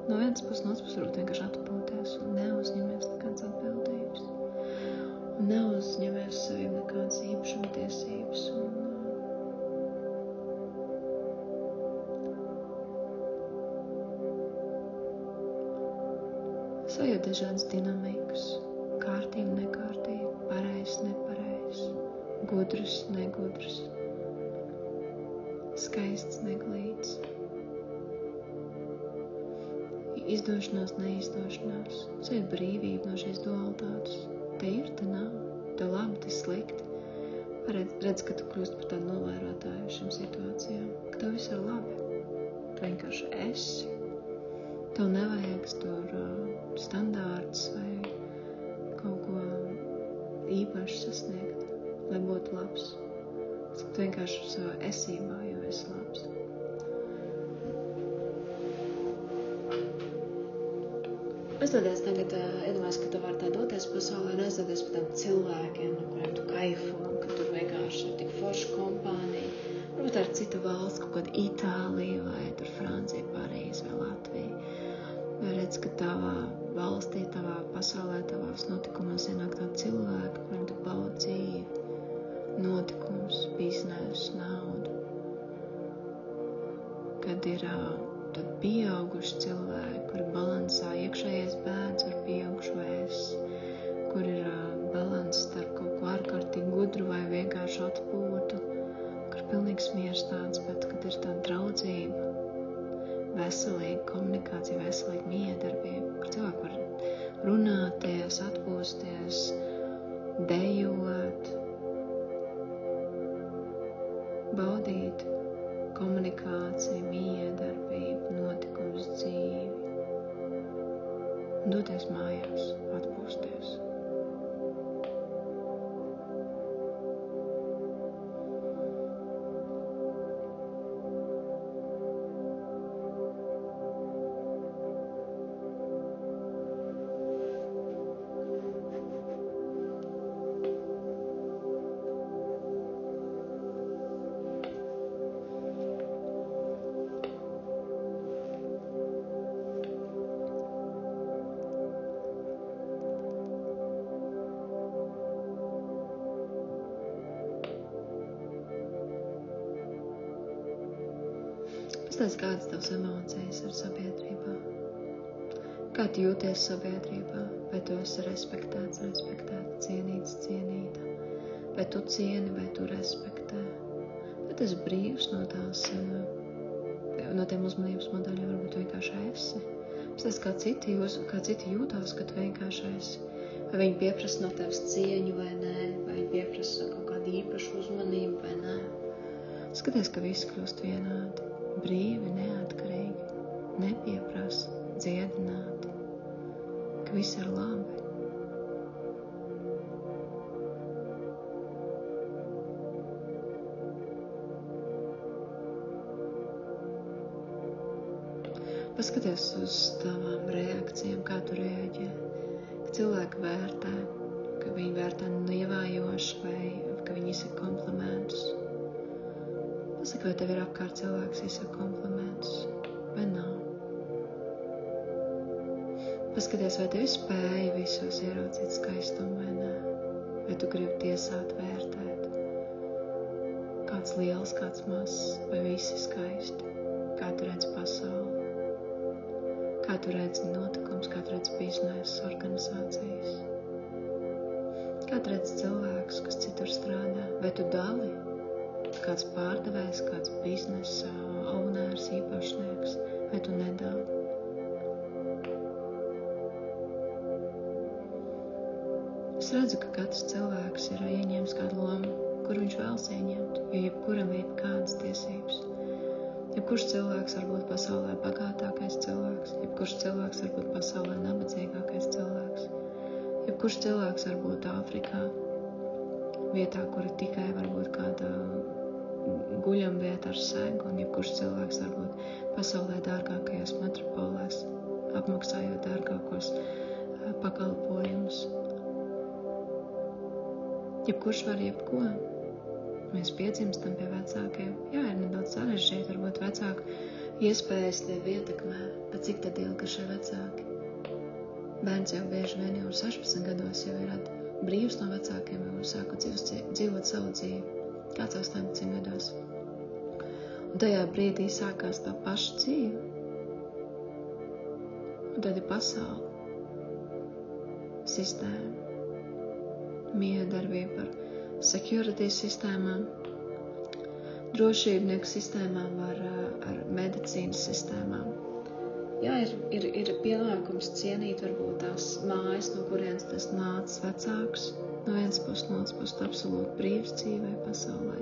No vienas puses, no otras puses varbūt vienkārši atpūties un neuzņemies nekādas atbildības. Un neuzņemies saviem nekādas īpašuma tiesības. Sajūt dažādas dinamikas, kārtība, nekārtība, pareizs, nepareizs, gudrs, negudrs, skaists, neglīts, izdošanās, neizdošanās, sajūt brīvību no šīs dualitātes. Te ir, te nav, te labi, te slikti. Redz, ka tu kļūst par tādu novērotāju šim situācijām, ka tev viss ir labi. Tu vienkārši esi. Tev nevajag tur standārts vai kaut ko īpaši sasniegt, lai būtu labs. Tu vienkārši savā esībā jau esi labs. Aizdoties tagad, iedomājies, ka tu vari tā doties pasaulē un aizdoties par tādiem cilvēkiem, no kuriem tu kaifo, un ka tur vienkārši ir tik forša kompānija. Varbūt tā ir cita valsts, kaut kāda Itālija vai tur Francija, Parīze vai Latvija. Vai redz, ka tavā valstī, tavā pasaulē, tavās notikumos ienāk tādi cilvēki, kuriem tu baudi dzīvi, notikums, biznesu, naudu. Kad ir tad pieauguši cilvēki, kuri balansā iekšējais bērns ar pieaugušo es, kur ir balans starp kaut ko ārkārtīgi gudru vai vienkārši atpūtu, kur pilnīgs miers tāds, bet kad ir tāda draudzība, veselīga komunikācija, veselīga miedarbība, kur cilvēki var runāties, atpūsties, dejot, baudīt komunikāciju, miedarbību, notikumus, dzīvi un doties mājās, atpūsties. Pastāsti, kādas tavas emocijas ir sabiedrībā? Kā tu jūties sabiedrībā? Vai tu esi respektēts, cienīts, cienīta? Vai tu cieni, vai tu respektē? Vai tu esi brīvs no tiem uzmanības modeļiem, varbūt vienkārši esi? Pastāsti, kā citi jūtās, kad tu vienkārši esi? Vai viņi pieprasa no tevis cieņu vai nē? Vai viņi pieprasa kaut kādu īpašu uzmanību vai nē? Skaties, ka visi kļūst vienādi, brīvi, neatkarīgi, nepieprasa, dziedināti, ka viss ir labi. Paskaties uz tavām reakcijām, kā tu reaģē, ka cilvēki vērtē, ka viņi vērtē nievājoši vai ka viņi izsaka komplimentus. Pasaka, vai tev ir apkārt cilvēks izsaka komplimentus vai nav. Paskaties, vai tev spēja visos ieraudzīt skaistumu vai nē, vai tu gribi tiesāt, vērtēt. Kāds liels, kāds mazs, vai visi skaisti, kā tu redzi pasauli. Kā tu redzi notikums, kā tu redzi biznesa, organizācijas? Kā tu redzi cilvēkus, kas citur strādā? Vai tu dali? Kāds pārdevējs, kāds biznesa owners, īpašnieks? Vai tu nedali? Es redzu, ka katrs cilvēks ir ieņēmis kādu lomu, kur viņš vēlas ieņemt, jo jebkuram ir kādas tiesības. Jebkurš cilvēks var būt pasaulē bagātākais cilvēks, jebkurš cilvēks var būt pasaulē nabadzīgākais cilvēks, jebkurš cilvēks var būt Āfrikā, vietā, kur tikai var būt kāda guļamvieta ar segu, un jebkurš cilvēks var būt pasaulē dārgākajās metropolēs, apmaksājot dārgākos pakalpojumus. Jebkurš var jebko. Mēs piedzimstam pie vecākiem. Jā, ir nedaudz sarežģīti, varbūt vecāku iespējas tevi ietekmē, bet cik tad ilgi šie vecāki? Bērns jau bieži vien jau 16 gados jau ir brīvs no vecākiem, jau sāku dzīvot savu dzīvi, kāds 18 gados. Un tajā brīdī sākās tā paša dzīve. Un tad ir pasaule, sistēma, miedarbība ar security sistēmām, drošībnieku sistēmām, ar medicīnas sistēmām. Jā, ir pienākums cienīt varbūt tās mājas, no kurienes tas nācis vecāks, no vienas puses, no otras puses absolūti brīvs dzīvē pasaulē.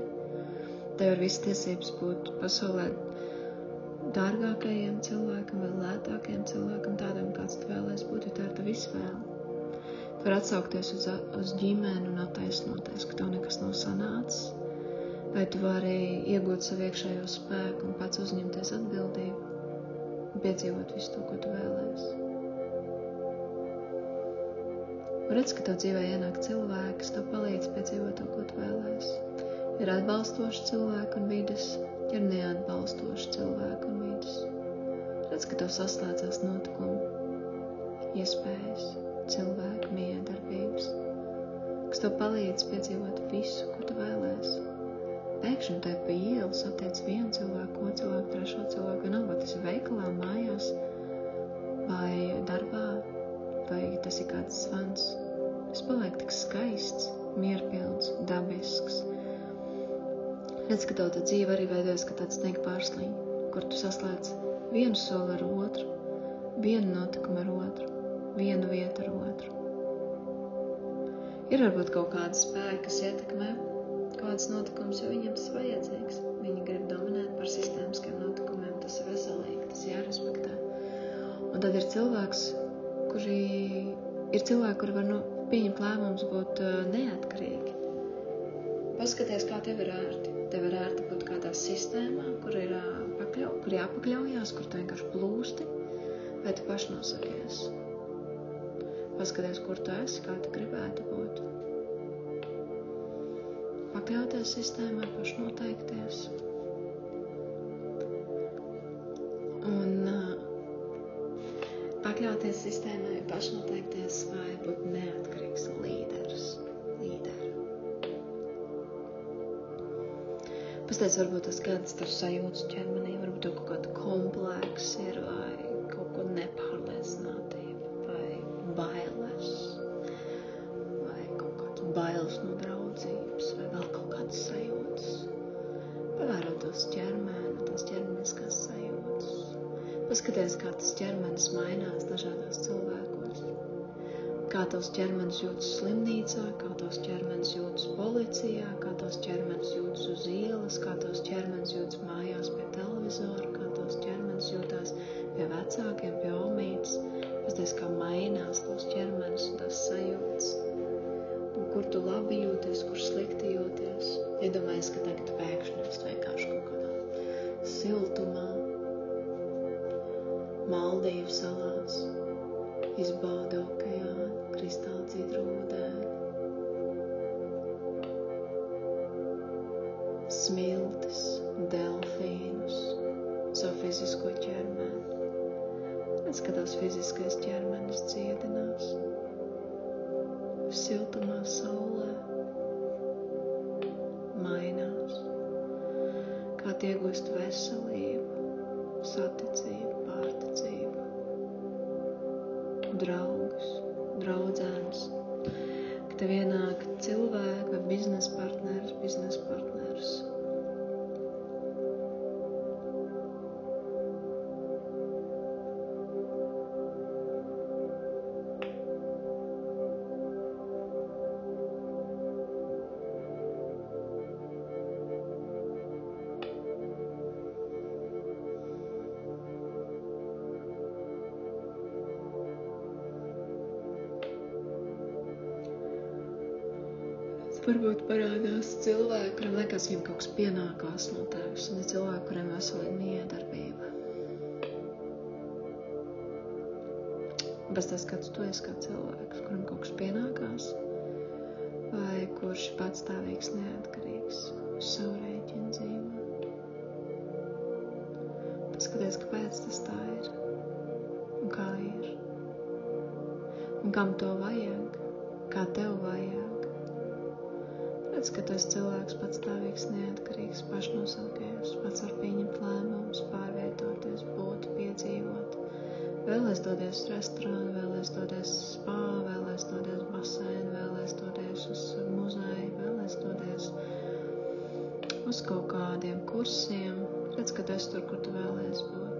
Tev ir visas tiesības būt pasaulē dārgākajiem cilvēkam vai lētākajiem cilvēkam, tādam, kāds tu vēlēs būt, jo tā ir tava izvēle. Tu vari atsaukties uz ģimeni un attaisnoties, ka tev nekas nav sanācis, vai tu vari iegūt savu iekšējo spēku un pats uzņemties atbildību un piedzīvot visu to, ko tu vēlēsi. Redz, ka tev dzīvē ienāk cilvēki, kas tev palīdz piedzīvot to, ko tu vēlēsi. Ir atbalstoši cilvēki un vides, ir neatbalstoši cilvēki un vides. Redz, ka tev saslēdzās notikumi, iespējas, cilvēku miedarbības, kas tev palīdz piedzīvot visu, ko tu vēlēsi. Pēkšņi tev pa ielu satiec vienu cilvēku, otru cilvēku, trešo cilvēku, vienalga, vai tas ir veikalā, mājās, vai darbā, vai tas ir kāds svans. Tas paliek tik skaists, mierpilns, dabisks. Redz, ka tev tā dzīve arī veidojas, ka tāds sniega pārsliņa, kur tu saslēdz vienu soli ar otru, vienu notikumu ar otru, vienu vietu ar otru. Ir varbūt kaut kāda spēka, kas ietekmē kādas notikumus, jo viņiem tas vajadzīgs. Viņi grib dominēt par sistēmiskiem notikumiem, tas ir veselīgi, tas jārespektē. Un tad ir cilvēki, kuri var pieņemt lēmumus būt neatkarīgi. Paskaties, kā tev ir ērti. Tev ir ērti būt kādā sistēmā, kur jāpakļaujās, kur tu vienkārši plūsti, vai tu pašnosakies. Paskaties, kur tu esi, kā tu gribētu būt. Pakļauties sistēmai, pašnoteikties. Un pakļauties sistēmai, pašnoteikties vai būt neatkarīgs līderis. Pastāst, varbūt tas kāds tur sajūtas ķermenī, varbūt tev kaut kāda kompleks ir, vai kaut ko nepārliecinātība, vai bailes, vai kaut kāds bailes no draudzības, vai vēl kaut kādas sajūtas. Pavēro tos ķermeni, tās ķermeniskās sajūtas. Paskaties, kā tas ķermenis mainās dažādos cilvēkos. Kā tavs ķermenis jūtas slimnīcā, kā tavs ķermenis jūtas policijā, kā tavs ķermenis jūtas uz ielas, kā tavs ķermenis jūtas mājās pie televizora, kā tavs ķermenis jūtās pie vecākiem, pie omītes. Pasties, kā mainās tavs ķermenis un tās sajūtas. Un kur tu labi jūties, kur slikti jūties. Iedomājies, ka tagad pēkšņi esi vienkārši kaut kādā siltumā, Maldīvu salās, izbauda okeānu, kristāli dzidru ūdeni, smiltis, delfīnus, savu fizisko ķermeni. Redz, ka tavs fiziskais ķermenis dziedinās, siltumā saulē, mainās, kā iegūst veselību, saticību, pārticību, draugus, draudzenes, ka tev ienāk cilvēki vai biznesa partneris. Varbūt parādās cilvēki, kuriem liekas, viņiem kaut kas pienākās no tevis, un ir cilvēki, kuriem veselīga miedarbība. Pastāst, kāds tu esi kā cilvēks, kuram kaut kas pienākās, vai kurš ir patstāvīgs, neatkarīgs, uz savu rēķinu dzīvo. Paskaties, kāpēc tas tā ir, un kā ir, un kam to vajag, kā tev vajag. Redz, ka tu esi cilvēks patstāvīgs, neatkarīgs, pašnosaukies, pats var pieņemt lēmumus, pārvietoties, būt, piedzīvot. Vēlēs dodies uz restorānu, vēlēs dodies uz spā, vēlēs dodies uz basēnu, vēlēs dodies uz muzeju, vēlēs dodies uz kaut kādiem kursiem. Redz, ka tu esi tur, kur tu vēlēs būt.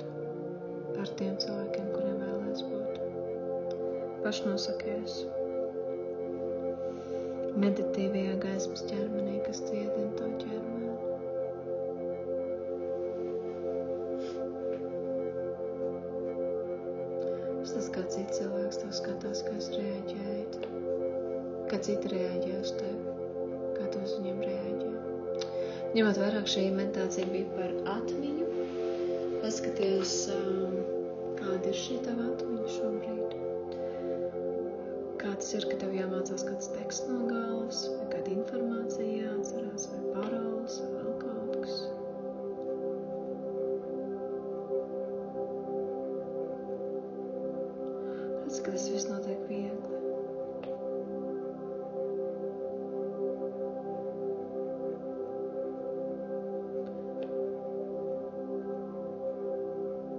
Ar tiem cilvēkiem, kuriem vēlēs būt. Pašnosakies. Meditīvajā gaismas ķermenī, kas dziedina to ķermeni. Tas kā cits cilvēks to skatās, kā es reaģēju, kā citi reaģē uz tevi, kā tu uz viņiem reaģē. Ņemot vairāk, šī meditācija bija par atmiņu. Paskaties, kāda ir šī tava atmiņa šobrīd. Kā tas ir, ka tev jāmācās kāds teksts no galvas, vai kāda informācija jāatcerās, vai paroles, vai vēl kaut kas. Redz, ka tas viss notiek viegli.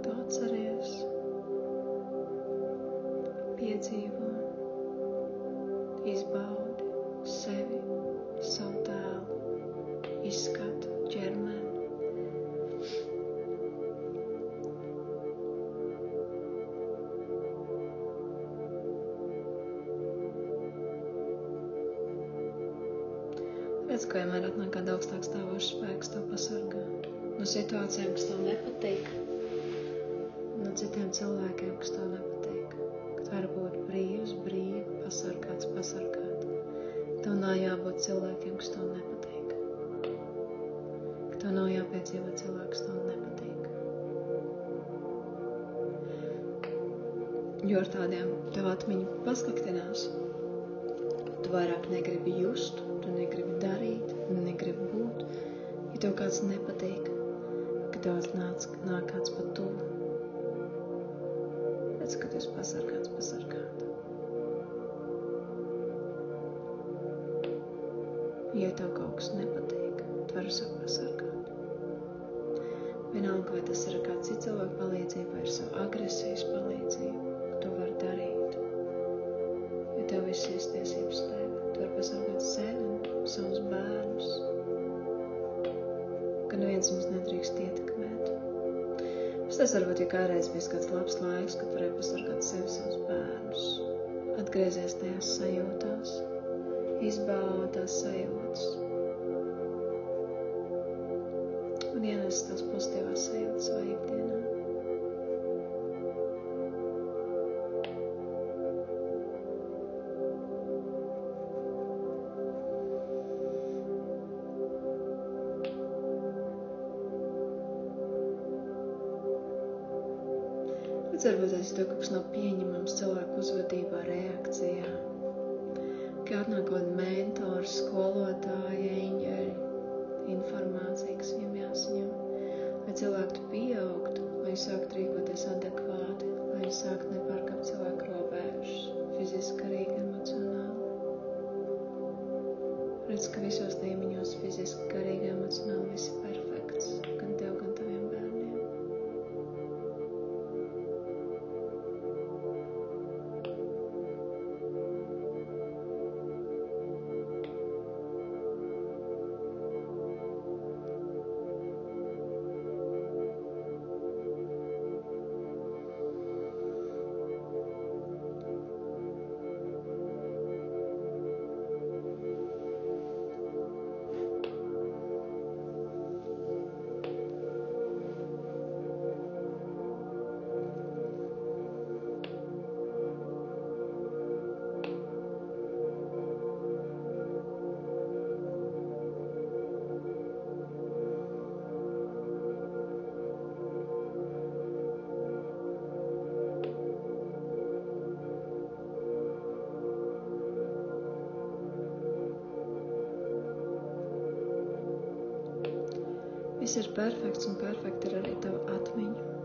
Tu atceries, piedzīvo, izbaudi sevi, savu tēlu, izskatu, ķermeni. Redz, ka vienmēr atnāk kāda augstāk stāvoša spēks to pasargā. No situācijām, kas tev nepatīk, no citiem cilvēkiem, kas tev nepatīk. Kad var būt brīvs, brīvi, pasargāts, pasargāt. Tev nav jābūt cilvēkiem, kas tev nepatīk. Ka tev nav jāpiedzīvot cilvēku, kas tev nepatīk. Jo ar tādiem tev atmiņa pasliktinās. Tu vairāk negribi just, tu negribi darīt, negribi būt. Ja tev kāds nepatīk, ka tev nāk kāds pa tuvu. Redz, ka tu esi pasargāts, pasargāt. Ja tev kaut kas nepatīk, tu vari sev pasargāt. Vienalga, vai tas ir ar kādu citu cilvēku palīdzību, vai ar savu agresijas palīdzību, ka tu vari darīt. Jo tev viss ir tiesības tevi. Tu vari pasargāt sevi un savus bērnus. Ka neviens mums nedrīkst ietekmēt. Tas varbūt, ja kādreiz bijis kāds labs laiks, kad varēja pasargāt sevi savus bērnus. Atgriezies tajās sajūtās. Izbaudi tās sajūtas. Un ienes tās pozitīvās sajūtas savā ikdienā. Varbūt es to kaut kas nav pieņemams cilvēku uzvedībā, reakcijā. Ka atnāk kaut kādi mentori, skolotāji, eņģeļi, informācija, kas viņam jāsaņem. Lai cilvēki tu pieaugtu, lai viņi sāktu rīkoties adekvāti, lai viņi sāktu nepārkāpt cilvēku robežas, fiziski, garīgi, emocionāli. Redz, ka visos līmeņos fiziski, garīgi, emocionāli viss ir perfekts, gan tev, gan taviem bērniem. Viss ir perfekts un perfekta ir arī tava atmiņa.